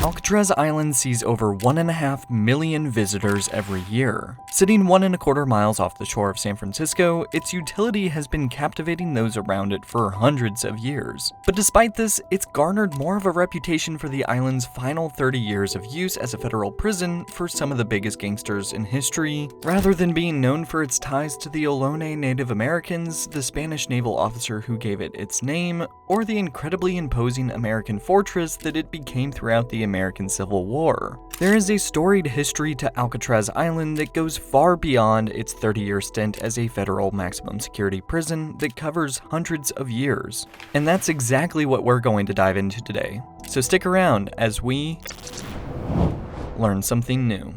Alcatraz Island sees over 1.5 million visitors every year. Sitting 1.25 miles off the shore of San Francisco, its utility has been captivating those around it for hundreds of years. But despite this, it's garnered more of a reputation for the island's final 30 years of use as a federal prison for some of the biggest gangsters in history, rather than being known for its ties to the Ohlone Native Americans, the Spanish Naval officer who gave it its name, or the incredibly imposing American fortress that it became throughout the American Civil War. There is a storied history to Alcatraz Island that goes far beyond its 30-year stint as a federal maximum security prison that covers hundreds of years. And that's exactly what we're going to dive into today. So stick around as we learn something new.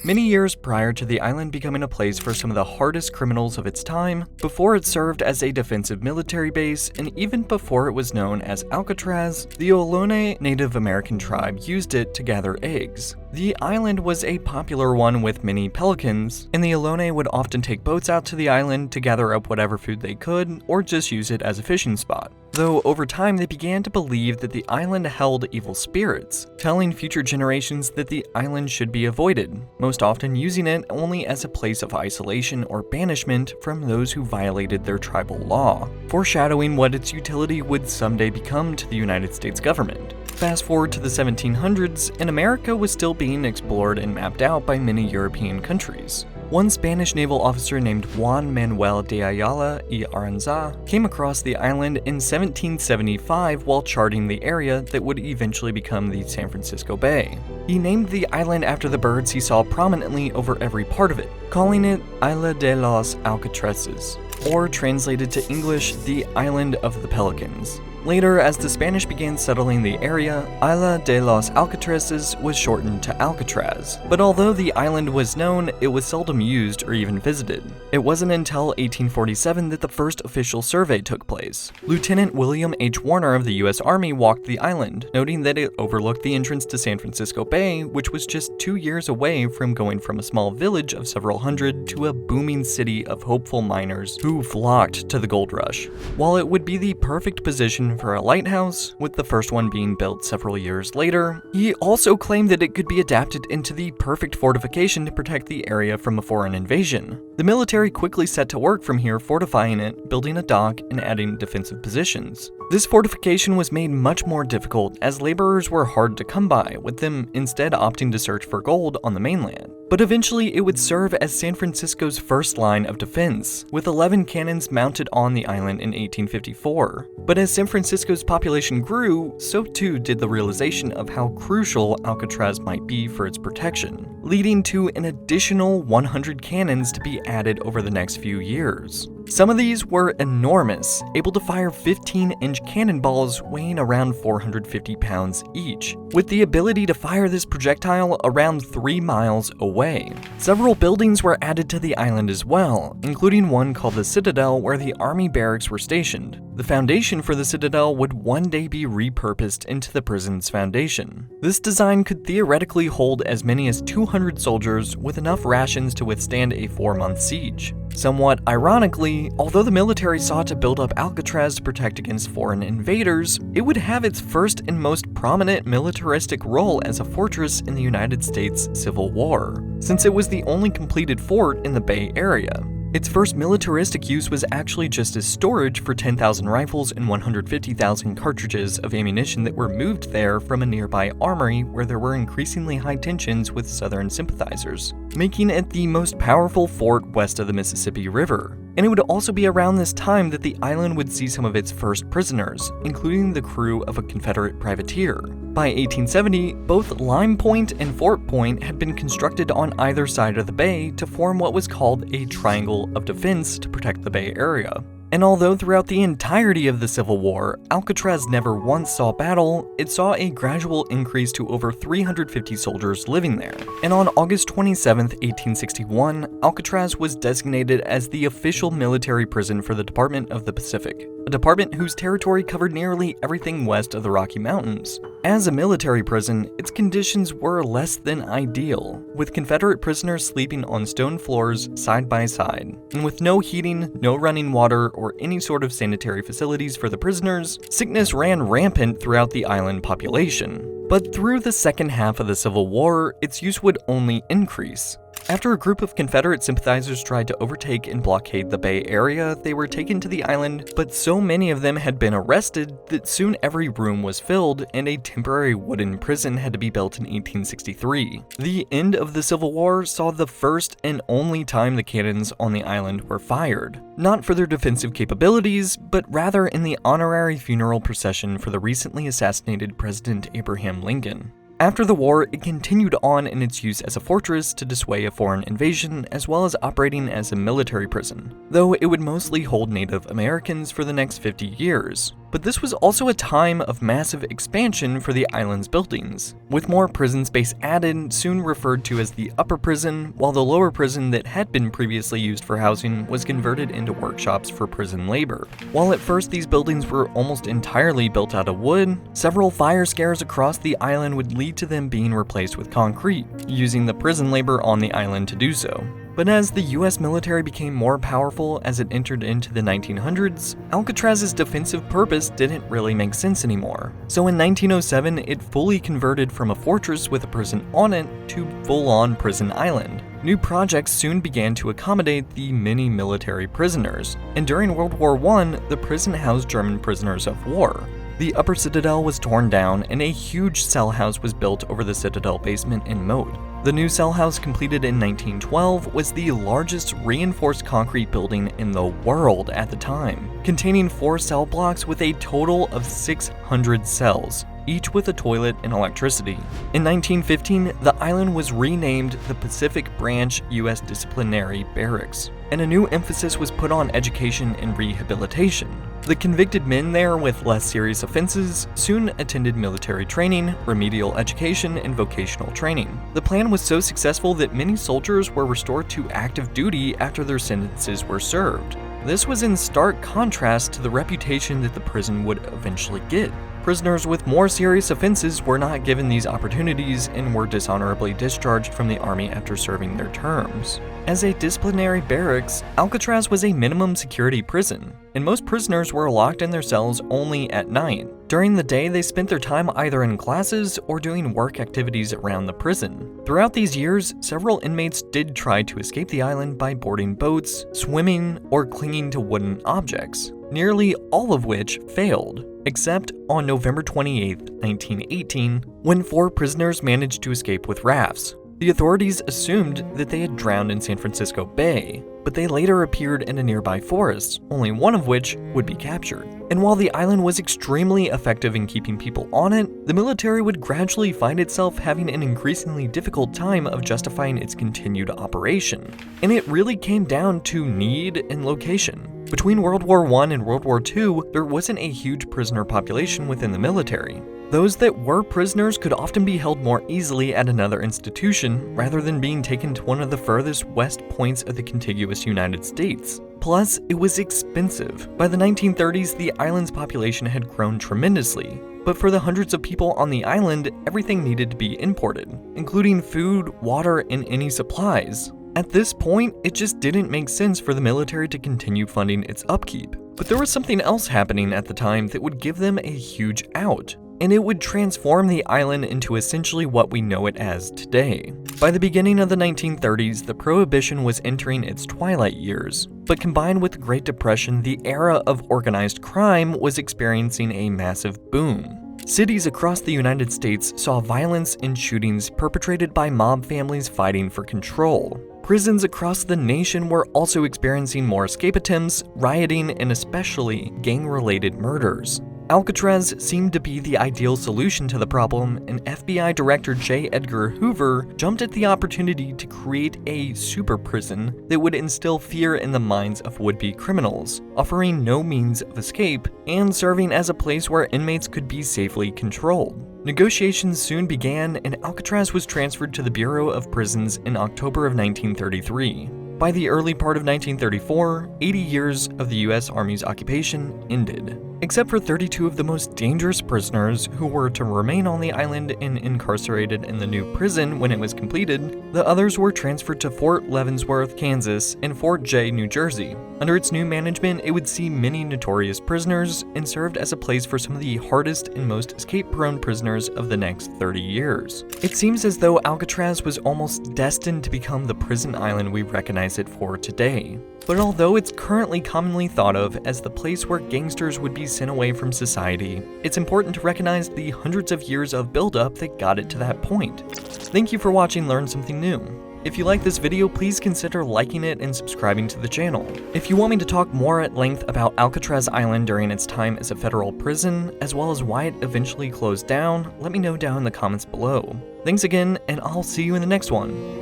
Many years prior to the island becoming a place for some of the hardest criminals of its time, before it served as a defensive military base, and even before it was known as Alcatraz, the Ohlone Native American tribe used it to gather eggs. The island was a popular one with many pelicans, and the Ohlone would often take boats out to the island to gather up whatever food they could, or just use it as a fishing spot. Though over time they began to believe that the island held evil spirits, telling future generations that the island should be avoided, most often using it only as a place of isolation or banishment from those who violated their tribal law, foreshadowing what its utility would someday become to the United States government. Fast forward to the 1700s, and America was still being explored and mapped out by many European countries. One Spanish naval officer named Juan Manuel de Ayala y Aranza came across the island in 1775 while charting the area that would eventually become the San Francisco Bay. He named the island after the birds he saw prominently over every part of it, calling it Isla de los Alcatrazes, or translated to English, the Island of the Pelicans. Later, as the Spanish began settling the area, Isla de los Alcatrazes was shortened to Alcatraz. But although the island was known, it was seldom used or even visited. It wasn't until 1847 that the first official survey took place. Lieutenant William H. Warner of the U.S. Army walked the island, noting that it overlooked the entrance to San Francisco Bay, which was just 2 years away from going from a small village of several hundred to a booming city of hopeful miners who flocked to the gold rush. While it would be the perfect position for a lighthouse, with the first one being built several years later, he also claimed that it could be adapted into the perfect fortification to protect the area from a foreign invasion. The military quickly set to work from here, fortifying it, building a dock, and adding defensive positions. This fortification was made much more difficult as laborers were hard to come by, with them instead opting to search for gold on the mainland. But eventually it would serve as San Francisco's first line of defense, with 11 cannons mounted on the island in 1854. But as San Francisco's population grew, so too did the realization of how crucial Alcatraz might be for its protection, leading to an additional 100 cannons to be added over the next few years. Some of these were enormous, able to fire 15-inch cannonballs weighing around 450 pounds each, with the ability to fire this projectile around 3 miles away. Several buildings were added to the island as well, including one called the Citadel where the army barracks were stationed. The foundation for the Citadel would one day be repurposed into the prison's foundation. This design could theoretically hold as many as 200 soldiers with enough rations to withstand a 4-month siege. Somewhat ironically, although the military sought to build up Alcatraz to protect against foreign invaders, it would have its first and most prominent militaristic role as a fortress in the United States Civil War, since it was the only completed fort in the Bay Area. Its first militaristic use was actually just as storage for 10,000 rifles and 150,000 cartridges of ammunition that were moved there from a nearby armory where there were increasingly high tensions with Southern sympathizers, making it the most powerful fort west of the Mississippi River. And it would also be around this time that the island would see some of its first prisoners, including the crew of a Confederate privateer. By 1870, both Lime Point and Fort Point had been constructed on either side of the bay to form what was called a triangle of defense to protect the Bay Area. And although throughout the entirety of the Civil War, Alcatraz never once saw battle, it saw a gradual increase to over 350 soldiers living there. And on August 27, 1861, Alcatraz was designated as the official military prison for the Department of the Pacific, a department whose territory covered nearly everything west of the Rocky Mountains. As a military prison, its conditions were less than ideal, with Confederate prisoners sleeping on stone floors side by side, and with no heating, no running water, or any sort of sanitary facilities for the prisoners, sickness ran rampant throughout the island population. But through the second half of the Civil War, its use would only increase. After a group of Confederate sympathizers tried to overtake and blockade the Bay Area, they were taken to the island, but so many of them had been arrested that soon every room was filled and a temporary wooden prison had to be built in 1863. The end of the Civil War saw the first and only time the cannons on the island were fired, not for their defensive capabilities, but rather in the honorary funeral procession for the recently assassinated President Abraham Lincoln. After the war, it continued on in its use as a fortress to dissuade a foreign invasion, as well as operating as a military prison, though it would mostly hold Native Americans for the next 50 years. But this was also a time of massive expansion for the island's buildings, with more prison space added, soon referred to as the upper prison, while the lower prison that had been previously used for housing was converted into workshops for prison labor. While at first these buildings were almost entirely built out of wood, several fire scares across the island would lead to them being replaced with concrete, using the prison labor on the island to do so. But as the US military became more powerful as it entered into the 1900s, Alcatraz's defensive purpose didn't really make sense anymore. So in 1907, it fully converted from a fortress with a prison on it to full-on prison island. New projects soon began to accommodate the many military prisoners, and during World War I, the prison housed German prisoners of war. The upper citadel was torn down and a huge cell house was built over the citadel basement and moat. The new cell house, completed in 1912, was the largest reinforced concrete building in the world at the time, containing 4 cell blocks with a total of 600 cells, each with a toilet and electricity. In 1915, the island was renamed the Pacific Branch U.S. Disciplinary Barracks, and a new emphasis was put on education and rehabilitation. The convicted men there with less serious offenses soon attended military training, remedial education, and vocational training. The plan was so successful that many soldiers were restored to active duty after their sentences were served. This was in stark contrast to the reputation that the prison would eventually get. Prisoners with more serious offenses were not given these opportunities and were dishonorably discharged from the army after serving their terms. As a disciplinary barracks, Alcatraz was a minimum security prison, and most prisoners were locked in their cells only at night. During the day, they spent their time either in classes or doing work activities around the prison. Throughout these years, several inmates did try to escape the island by boarding boats, swimming, or clinging to wooden objects, nearly all of which failed, except on November 28, 1918, when 4 prisoners managed to escape with rafts. The authorities assumed that they had drowned in San Francisco Bay, but they later appeared in a nearby forest, only one of which would be captured. And while the island was extremely effective in keeping people on it, the military would gradually find itself having an increasingly difficult time of justifying its continued operation. And it really came down to need and location. Between World War I and World War II, there wasn't a huge prisoner population within the military. Those that were prisoners could often be held more easily at another institution rather than being taken to one of the furthest west points of the contiguous United States. Plus, it was expensive. By the 1930s, the island's population had grown tremendously, but for the hundreds of people on the island, everything needed to be imported, including food, water, and any supplies. At this point, it just didn't make sense for the military to continue funding its upkeep. But there was something else happening at the time that would give them a huge out, and it would transform the island into essentially what we know it as today. By the beginning of the 1930s, the Prohibition was entering its twilight years, but combined with the Great Depression, the era of organized crime was experiencing a massive boom. Cities across the United States saw violence and shootings perpetrated by mob families fighting for control. Prisons across the nation were also experiencing more escape attempts, rioting, and especially gang-related murders. Alcatraz seemed to be the ideal solution to the problem, and FBI Director J. Edgar Hoover jumped at the opportunity to create a super prison that would instill fear in the minds of would-be criminals, offering no means of escape and serving as a place where inmates could be safely controlled. Negotiations soon began, and Alcatraz was transferred to the Bureau of Prisons in October of 1933. By the early part of 1934, 80 years of the U.S. Army's occupation ended. Except for 32 of the most dangerous prisoners who were to remain on the island and incarcerated in the new prison when it was completed, the others were transferred to Fort Leavenworth, Kansas, and Fort Jay, New Jersey. Under its new management, it would see many notorious prisoners and served as a place for some of the hardest and most escape-prone prisoners of the next 30 years. It seems as though Alcatraz was almost destined to become the prison island we recognize it for today. But although it's currently commonly thought of as the place where gangsters would be sent away from society, it's important to recognize the hundreds of years of buildup that got it to that point. Thank you for watching Learn Something New. If you like this video, please consider liking it and subscribing to the channel. If you want me to talk more at length about Alcatraz Island during its time as a federal prison, as well as why it eventually closed down, let me know down in the comments below. Thanks again, and I'll see you in the next one.